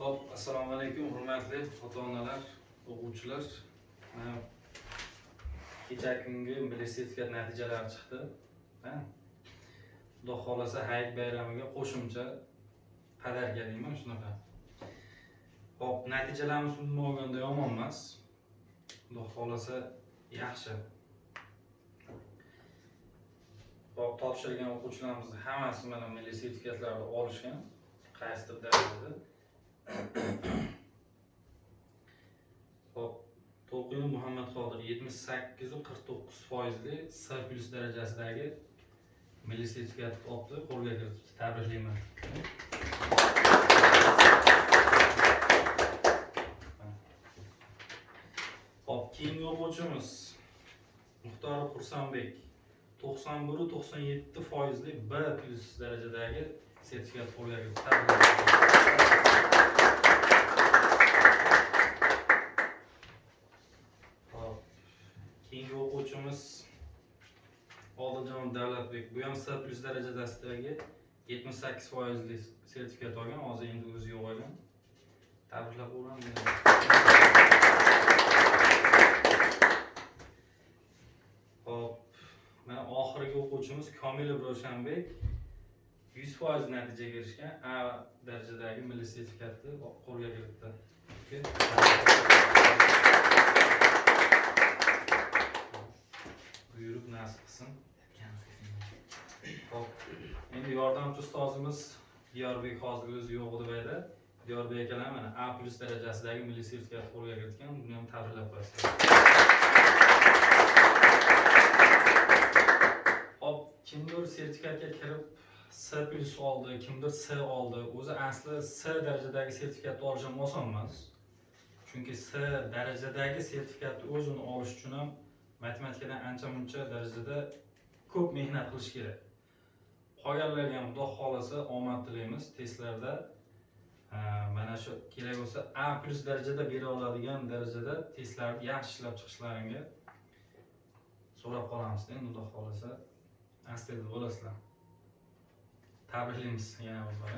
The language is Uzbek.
Hop, assalomu alaykum, hurmatli ota-onalar, o'quvchilar. Kecha kungi milliy sertifikat natijalari chiqdi. Xudo xolasa hayit bayramiga qo'shimcha podarka deyman shunaqa. Hop, natijalarimiz umuman olganda yomon emas. Xudo xolasa yaxshi. Hop, topshirgan o'quvchilarimizni hammasi mana milliy sertifikatlarni olishgan. Qaysidir darajada. Hop, To'lqinov Muhammad Qodir 78.49% C+ darajasidagi milliy sertifikat oldi, qo'lga kiritdi. Tabriklayman. Hop, keyingi o'quvchimiz Muxtor Qursonbek 91.97% B+ darajadagi sertifikat qo'lga kiritdi. Keyingi o'quvchimiz Odiljon Davlatbek, bu ham C+ darajasidagi 78% sertifikat olgan, hozir endi o'zi yo'q olgan. Tabriklab qo'yamiz. Hop, mana oxirgi o'quvchimiz Komilov Ravshanbek 100% natijaga erishgan, A darajadagi milliy sertifikatni qo'lga kiritdi. Buyruq nasib qilsin. Hop, endi yordamchi ustozimiz Diyorbek hozir o'zi yo'q edi bayda. Diyorbek akalar mana A+ darajasidagi milliy sertifikat qo'lga kiritgan, buni ham tabriklab qo'yasiz. Hop, kimdir sertifikatga kirib C+ oldi, kimdir C oldi. O'zi asli C darajadagi sertifikatni olish ham oson emas. Chunki C darajadagi sertifikatni o'zini olish uchun ham matematikadan ancha-muncha darajada ko'p mehnat qilish kerak. Qolganlarga ham Xudo xolasa omad tilaymiz testlarda. Mana shu kerak bo'lsa A+ darajada bera oladigan darajada testlarni yaxshi ishlab chiqishlaringa so'rab qolamiz. Endi Xudo xolasa aslida bo'lasizlar. Tabriklaymiz yana bir bor.